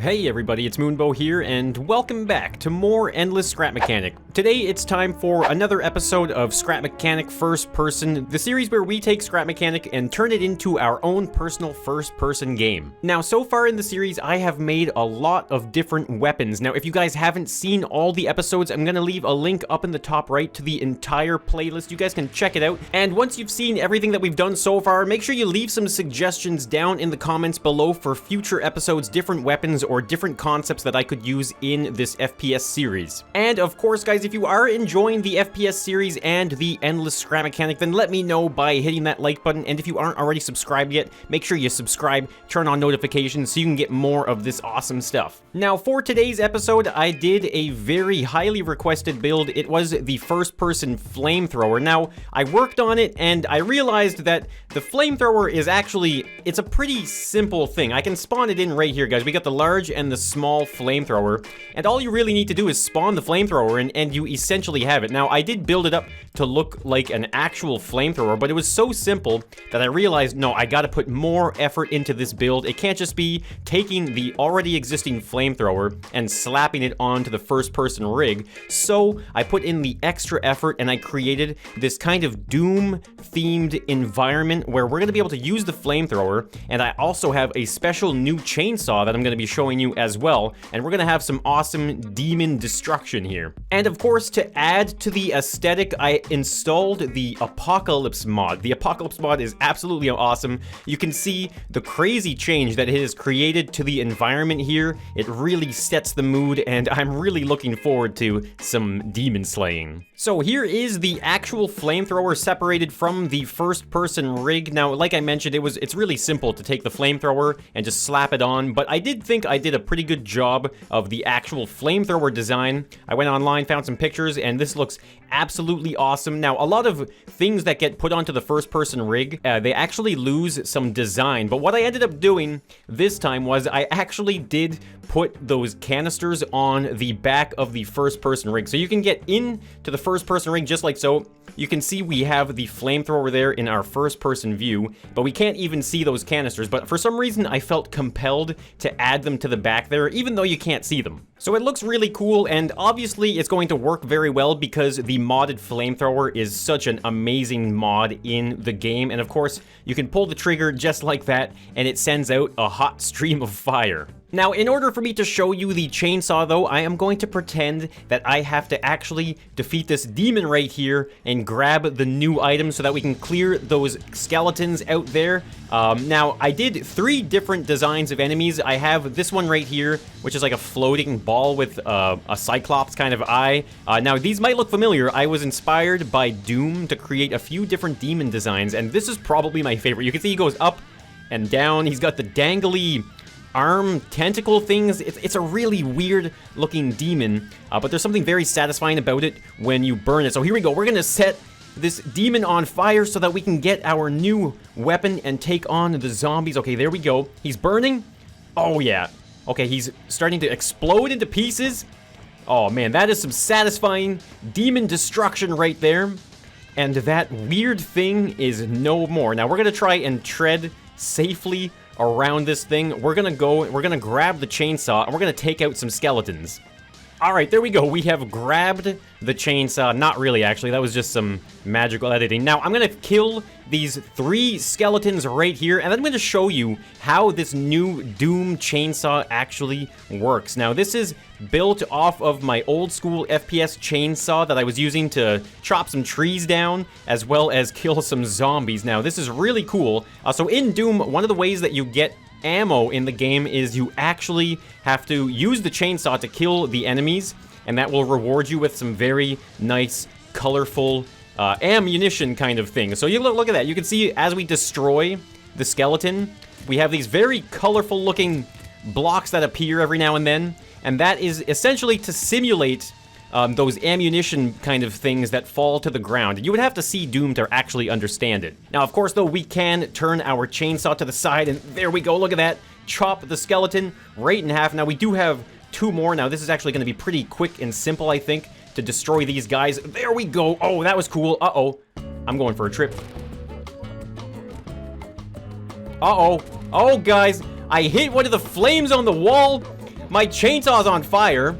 Hey everybody, it's Moonbo here, and welcome back to more Endless Scrap Mechanic. Today it's time for another episode of Scrap Mechanic First Person, the series where we take Scrap Mechanic and turn it into our own personal first-person game. Now, so far in the series, I have made a lot of different weapons. Now, if you guys haven't seen all the episodes, I'm gonna leave a link up in the top right to the entire playlist. You guys can check it out. And once you've seen everything that we've done so far, make sure you leave some suggestions down in the comments below for future episodes, different weapons, or different concepts that I could use in this FPS series. And of course, guys, if you are enjoying the FPS series and the Endless Scrap Mechanic, then let me know by hitting that like button. And if you aren't already subscribed yet, make sure you subscribe, turn on notifications so you can get more of this awesome stuff. Now, for today's episode, I did a very highly requested build. It was the first-person Flamethrower. Now, I worked on it, and I realized that the Flamethrower is actually, it's a pretty simple thing. I can spawn it in right here, guys. We got the large and the small Flamethrower, and all you really need to do is spawn the Flamethrower, and you essentially have it. Now, I did build it up to look like an actual Flamethrower, but it was so simple that I realized, no, I gotta put more effort into this build. It can't just be taking the already existing Flamethrower and slapping it onto the first-person rig. So I put in the extra effort, and I created this kind of Doom-themed environment where we're gonna be able to use the Flamethrower, and I also have a special new chainsaw that I'm gonna be showing you as well, and we're gonna have some awesome demon destruction here. And of course, to add to the aesthetic, I installed the Apocalypse mod. The Apocalypse mod is absolutely awesome. You can see the crazy change that it has created to the environment here. It really sets the mood, and I'm really looking forward to some demon slaying. So here is the actual Flamethrower separated from the first-person rig. Now, like I mentioned, it's really simple to take the Flamethrower and just slap it on, but I did think I did a pretty good job of the actual Flamethrower design. I went online, found some pictures, and this looks absolutely awesome. Now, a lot of things that get put onto the first-person rig, they actually lose some design, but what I ended up doing this time was I actually did put those canisters on the back of the first-person rig. So you can get into the first-person rig just like so. You can see we have the Flamethrower there in our first-person view, but we can't even see those canisters. But for some reason, I felt compelled to add them to the back there, even though you can't see them. So it looks really cool, and obviously it's going to work very well because the modded Flamethrower is such an amazing mod in the game. And of course, you can pull the trigger just like that, and it sends out a hot stream of fire. Now, in order for me to show you the chainsaw, though, I am going to pretend that I have to actually defeat this demon right here and grab the new item so that we can clear those skeletons out there. Now, I did 3 different designs of enemies. I have this one right here, which is like a floating ball with a Cyclops kind of eye. Now, these might look familiar. I was inspired by Doom to create a few different demon designs, and this is probably my favorite. You can see he goes up and down. He's got the dangly arm tentacle things. It's a really weird looking demon, but there's something very satisfying about it when you burn it. So here we go. We're gonna set this demon on fire so that we can get our new weapon and take on the zombies. Okay, there we go. He's burning. Oh yeah. Okay, he's starting to explode into pieces. Oh man, that is some satisfying demon destruction right there. And that weird thing is no more. Now we're gonna try and tread safely around this thing. We're gonna grab the chainsaw, and we're gonna take out some skeletons. All right, there we go. We have grabbed the chainsaw. Not really, actually. That was just some magical editing. Now, I'm gonna kill these 3 skeletons right here, and I'm gonna show you how this new Doom chainsaw actually works. Now, this is built off of my old school FPS chainsaw that I was using to chop some trees down, as well as kill some zombies. Now, this is really cool. So in Doom, one of the ways that you get ammo in the game is you actually have to use the chainsaw to kill the enemies, and that will reward you with some very nice, colorful ammunition kind of thing. So you look at that. You can see as we destroy the skeleton, we have these very colorful looking blocks that appear every now and then, and that is essentially to simulate those ammunition kind of things that fall to the ground. You would have to see Doom to actually understand it. Now, of course, though, we can turn our chainsaw to the side, and there we go. Look at that. Chop the skeleton right in half. Now, we do have 2 more. Now, this is actually going to be pretty quick and simple, I think, to destroy these guys. There we go. Oh, that was cool. Uh-oh. I'm going for a trip. Uh-oh. Oh, guys. I hit one of the flames on the wall, My chainsaw's on fire.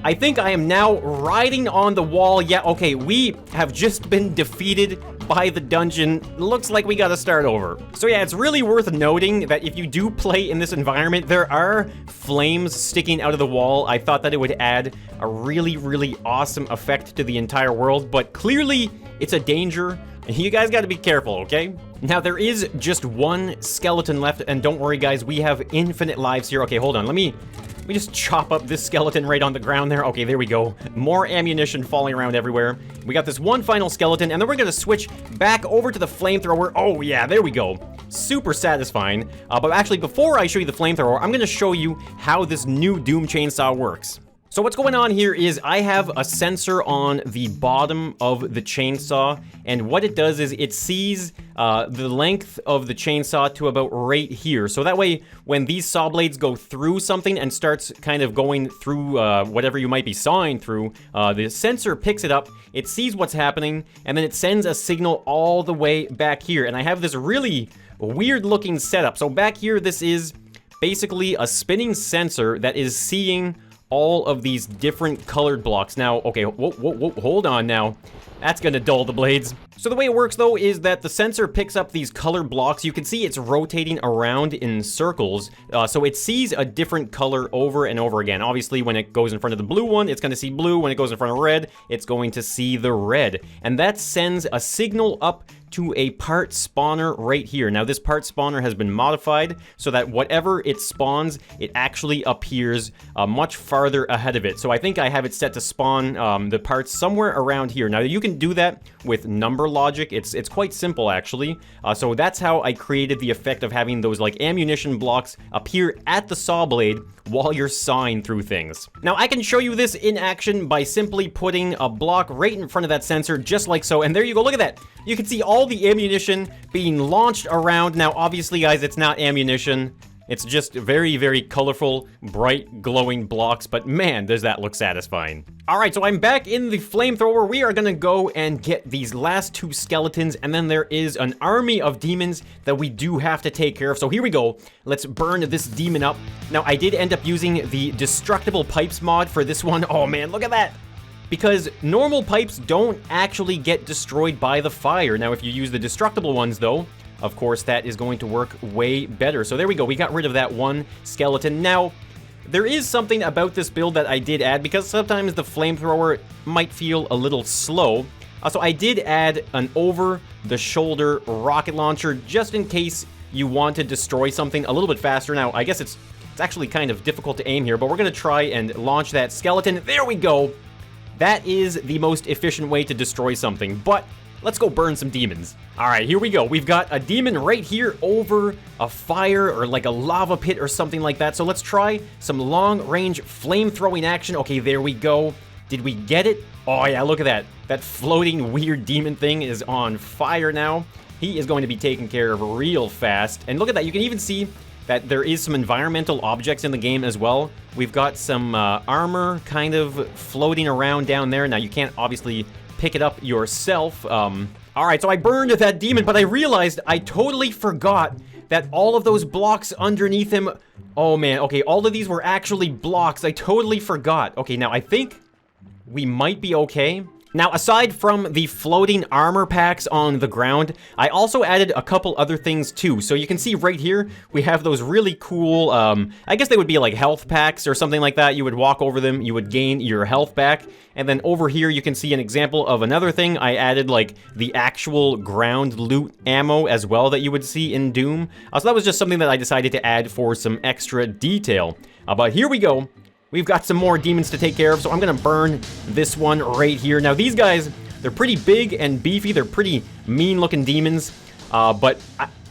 I think I am now riding on the wall. Yeah, okay, we have just been defeated by the dungeon. Looks like we gotta start over. So yeah, it's really worth noting that if you do play in this environment, there are flames sticking out of the wall. I thought that it would add a really, really awesome effect to the entire world, but clearly it's a danger. You guys gotta be careful, okay? Now, there is just one skeleton left, and don't worry, guys, we have infinite lives here. Okay, hold on, let me just chop up this skeleton right on the ground there. Okay, there we go. More ammunition falling around everywhere. We got this one final skeleton, and then we're gonna switch back over to the flamethrower. Oh, yeah, there we go. Super satisfying. But actually, before I show you the flamethrower, I'm gonna show you how this new Doom chainsaw works. So what's going on here is I have a sensor on the bottom of the chainsaw, and what it does is it sees the length of the chainsaw to about right here. So that way, when these saw blades go through something and starts kind of going through whatever you might be sawing through, the sensor picks it up, it sees what's happening, and then it sends a signal all the way back here. And I have this really weird looking setup. So back here, this is basically a spinning sensor that is seeing all of these different colored blocks. Now, okay, whoa, hold on now. That's gonna dull the blades. So the way it works, though, is that the sensor picks up these colored blocks. You can see it's rotating around in circles, so it sees a different color over and over again. Obviously, when it goes in front of the blue one, it's gonna see blue. When it goes in front of red, it's going to see the red. And that sends a signal up to a part spawner right here. Now, this part spawner has been modified so that whatever it spawns, it actually appears much farther ahead of it. So I think I have it set to spawn the parts somewhere around here. Now, you can do that with number logic. It's quite simple, actually. So that's how I created the effect of having those like ammunition blocks appear at the saw blade while you're sawing through things. Now, I can show you this in action by simply putting a block right in front of that sensor, just like so, and there you go. Look at that. You can see all the ammunition being launched around. Now, obviously, guys, it's not ammunition. It's just very, very colorful, bright, glowing blocks, but man, does that look satisfying. All right, so I'm back in the flamethrower. We are gonna go and get these last two skeletons, and then there is an army of demons that we do have to take care of. So here we go. Let's burn this demon up. Now, I did end up using the destructible pipes mod for this one. Oh man, look at that. Because normal pipes don't actually get destroyed by the fire. Now, if you use the destructible ones, though, of course, that is going to work way better. So there we go. We got rid of that one skeleton. Now, there is something about this build that I did add, because sometimes the flamethrower might feel a little slow. So I did add an over-the-shoulder rocket launcher, just in case you want to destroy something a little bit faster. Now, I guess it's actually kind of difficult to aim here, but we're going to try and launch that skeleton. There we go. That is the most efficient way to destroy something, but let's go burn some demons. All right, here we go. We've got a demon right here over a fire or like a lava pit or something like that. So let's try some long-range flame-throwing action. Okay, there we go. Did we get it? Oh yeah, look at that. That floating weird demon thing is on fire now. He is going to be taken care of real fast. And look at that. You can even see that there is some environmental objects in the game as well. We've got some armor kind of floating around down there. Now, you can't obviously pick it up yourself. All right, so I burned that demon, but I realized I totally forgot that all of those blocks underneath him... Oh, man. Okay, all of these were actually blocks. I totally forgot. Okay, now I think we might be okay. Now, aside from the floating armor packs on the ground, I also added a couple other things too. So you can see right here, we have those really cool, I guess they would be like health packs or something like that. You would walk over them, you would gain your health back. And then over here, you can see an example of another thing. I added like the actual ground loot ammo as well that you would see in Doom. So that was just something that I decided to add for some extra detail. But here we go. We've got some more demons to take care of, so I'm gonna burn this one right here. Now, these guys, they're pretty big and beefy. They're pretty mean-looking demons, but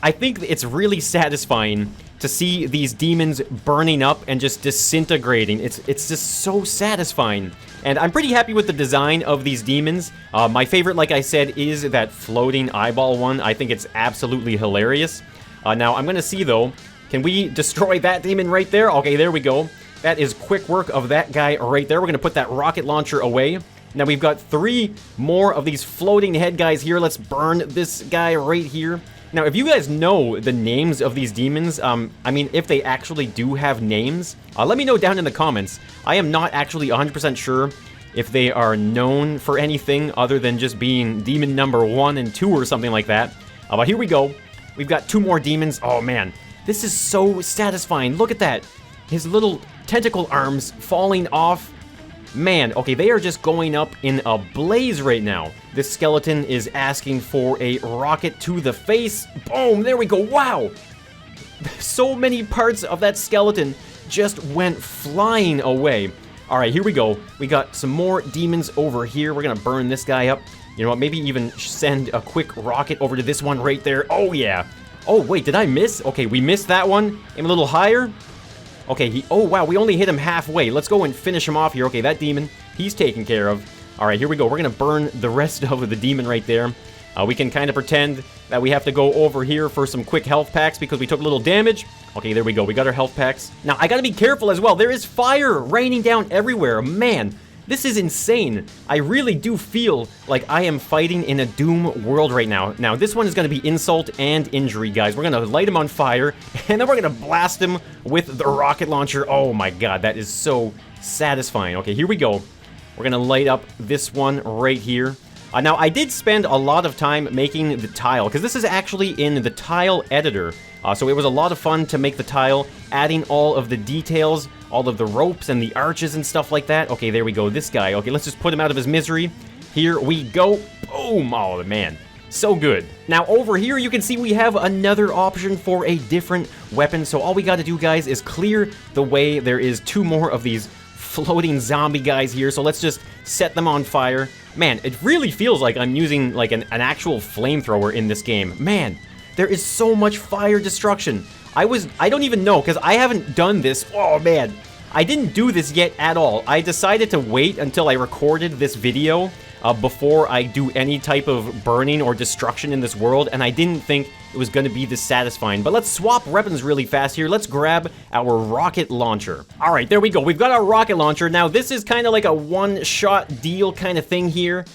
I think it's really satisfying to see these demons burning up and just disintegrating. It's just so satisfying. And I'm pretty happy with the design of these demons. My favorite, like I said, is that floating eyeball one. I think it's absolutely hilarious. Now, I'm gonna see, though, can we destroy that demon right there? Okay, there we go. That is quick work of that guy right there. We're going to put that rocket launcher away. Now, we've got 3 more of these floating head guys here. Let's burn this guy right here. Now, if you guys know the names of these demons, I mean, if they actually do have names, let me know down in the comments. I am not actually 100% sure if they are known for anything other than just being demon number 1 and 2 or something like that. But here we go. We've got 2 more demons. Oh, man. This is so satisfying. Look at that. His little tentacle arms falling off. Man, okay, they are just going up in a blaze right now. This skeleton is asking for a rocket to the face. Boom, there we go. Wow. So many parts of that skeleton just went flying away. All right, here we go. We got some more demons over here. We're gonna burn this guy up. You know what, maybe even send a quick rocket over to this one right there. Oh, yeah. Oh, wait, did I miss? Okay, we missed that one. Aim a little higher. Okay, oh, wow, we only hit him halfway. Let's go and finish him off here. Okay, that demon, he's taken care of. All right, here we go. We're gonna burn the rest of the demon right there. We can kind of pretend that we have to go over here for some quick health packs because we took a little damage. Okay, there we go. We got our health packs. Now, I gotta be careful as well. There is fire raining down everywhere. Man, this is insane. I really do feel like I am fighting in a Doom world right now. Now, this one is gonna be insult and injury, guys. We're gonna light him on fire, and then we're gonna blast him with the rocket launcher. Oh my god, that is so satisfying. Okay, here we go. We're gonna light up this one right here. Now, I did spend a lot of time making the tile, because this is actually in the tile editor. So it was a lot of fun to make the tile, adding all of the details, all of the ropes and the arches and stuff like that. Okay, there we go. This guy. Okay, let's just put him out of his misery. Here we go. Boom. Oh, man. So good. Now, over here, you can see we have another option for a different weapon. So all we got to do, guys, is clear the way. There is 2 more of these floating zombie guys here. So let's just set them on fire. Man, it really feels like I'm using like an actual flamethrower in this game. Man, there is so much fire destruction. I don't even know, because I haven't done this. Oh, man. I didn't do this yet at all. I decided to wait until I recorded this video before I do any type of burning or destruction in this world, and I didn't think it was going to be this satisfying. But let's swap weapons really fast here. Let's grab our rocket launcher. All right, there we go. We've got our rocket launcher. Now, this is kind of like a one-shot deal kind of thing here.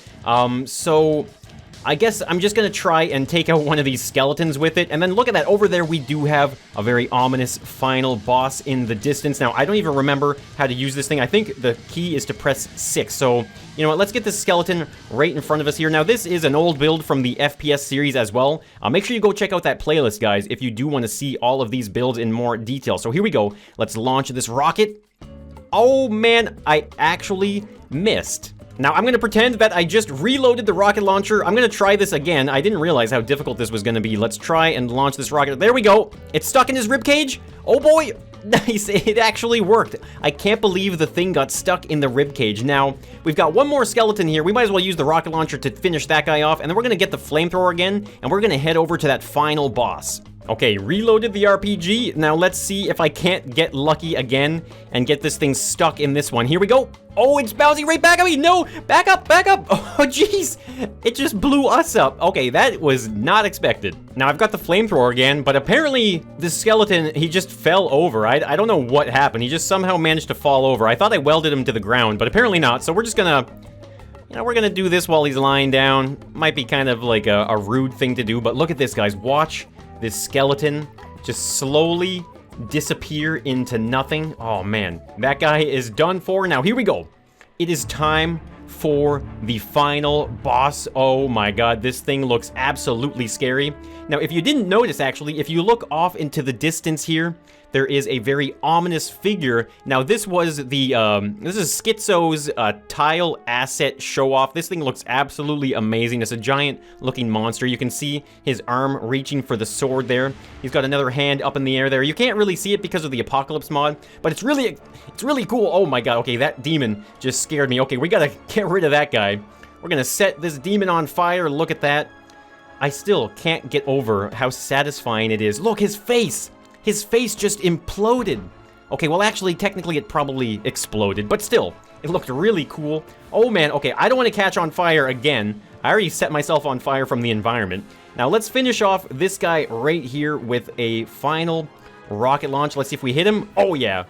So I guess I'm just gonna try and take out one of these skeletons with it, and then look at that, over there we do have a very ominous final boss in the distance. Now, I don't even remember how to use this thing. I think the key is to press 6, so, you know what, let's get this skeleton right in front of us here. Now, this is an old build from the FPS series as well. Make sure you go check out that playlist, guys, if you do want to see all of these builds in more detail. So here we go. Let's launch this rocket. Oh, man, I actually missed. Now, I'm going to pretend that I just reloaded the rocket launcher. I'm going to try this again. I didn't realize how difficult this was going to be. Let's try and launch this rocket. There we go. It's stuck in his ribcage. Oh, boy. Nice. It actually worked. I can't believe the thing got stuck in the ribcage. Now, we've got one more skeleton here. We might as well use the rocket launcher to finish that guy off. And then we're going to get the flamethrower again. And we're going to head over to that final boss. Okay, reloaded the RPG. Now let's see if I can't get lucky again and get this thing stuck in this one. Here we go. Oh, it's bouncing right back at me. No, back up, back up. Oh, jeez. It just blew us up. Okay, that was not expected. Now I've got the flamethrower again, but apparently the skeleton, he just fell over. I don't know what happened. He just somehow managed to fall over. I thought I welded him to the ground, but apparently not. So we're just gonna, you know, we're gonna do this while he's lying down. Might be kind of like a rude thing to do, but look at this, guys. Watch this skeleton just slowly disappear into nothing. Oh, man. That guy is done for. Now, here we go. It is time for the final boss. Oh, my God. This thing looks absolutely scary. Now, if you didn't notice, actually, if you look off into the distance here, there is a very ominous figure. Now, this was the, this is Schizo's tile asset show-off. This thing looks absolutely amazing. It's a giant-looking monster. You can see his arm reaching for the sword there. He's got another hand up in the air there. You can't really see it because of the Apocalypse mod, but it's really cool. Oh, my God. Okay, that demon just scared me. Okay, we gotta get rid of that guy. We're gonna set this demon on fire. Look at that. I still can't get over how satisfying it is. Look, his face! His face just imploded. Okay, well, actually, technically, it probably exploded, but still, it looked really cool. Oh, man, okay, I don't want to catch on fire again. I already set myself on fire from the environment. Now, let's finish off this guy right here with a final rocket launch. Let's see if we hit him. Oh, yeah,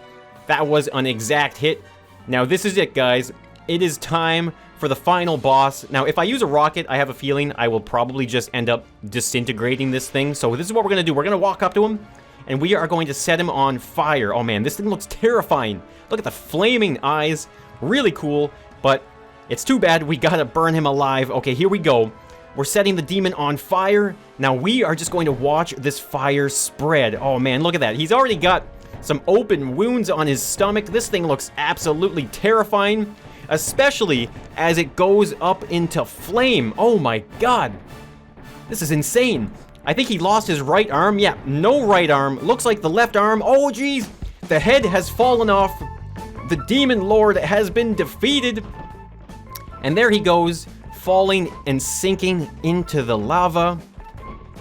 that was an exact hit. Now, this is it, guys. it is time for the final boss. Now, if I use a rocket, I have a feeling I will probably just end up disintegrating this thing. So this is what we're going to do. We're going to walk up to him, and we are going to set him on fire. Oh, man, this thing looks terrifying. Look at the flaming eyes. Really cool, but it's too bad we got to burn him alive. Okay, here we go. We're setting the demon on fire. Now, we are just going to watch this fire spread. Oh, man, look at that. He's already got some open wounds on his stomach. This thing looks absolutely terrifying, especially as it goes up into flame. Oh my god. This is insane. I think he lost his right arm. Yeah, no right arm. Looks like the left arm. Oh geez. The head has fallen off. The demon lord has been defeated. And there he goes, falling and sinking into the lava.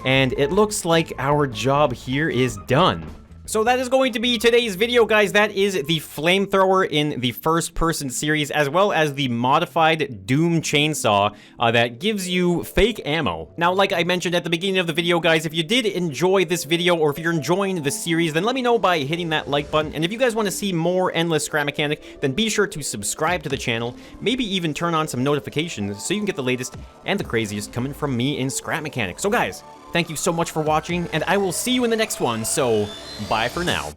And it looks like our job here is done. So that is going to be today's video, guys. That is the Flamethrower in the first-person series, as well as the modified Doom Chainsaw that gives you fake ammo. Now, like I mentioned at the beginning of the video, guys, if you did enjoy this video, or if you're enjoying the series, then let me know by hitting that like button. And if you guys want to see more Endless Scrap Mechanic, then be sure to subscribe to the channel, maybe even turn on some notifications so you can get the latest and the craziest coming from me in Scrap Mechanic. So, guys, thank you so much for watching, and I will see you in the next one, so bye for now.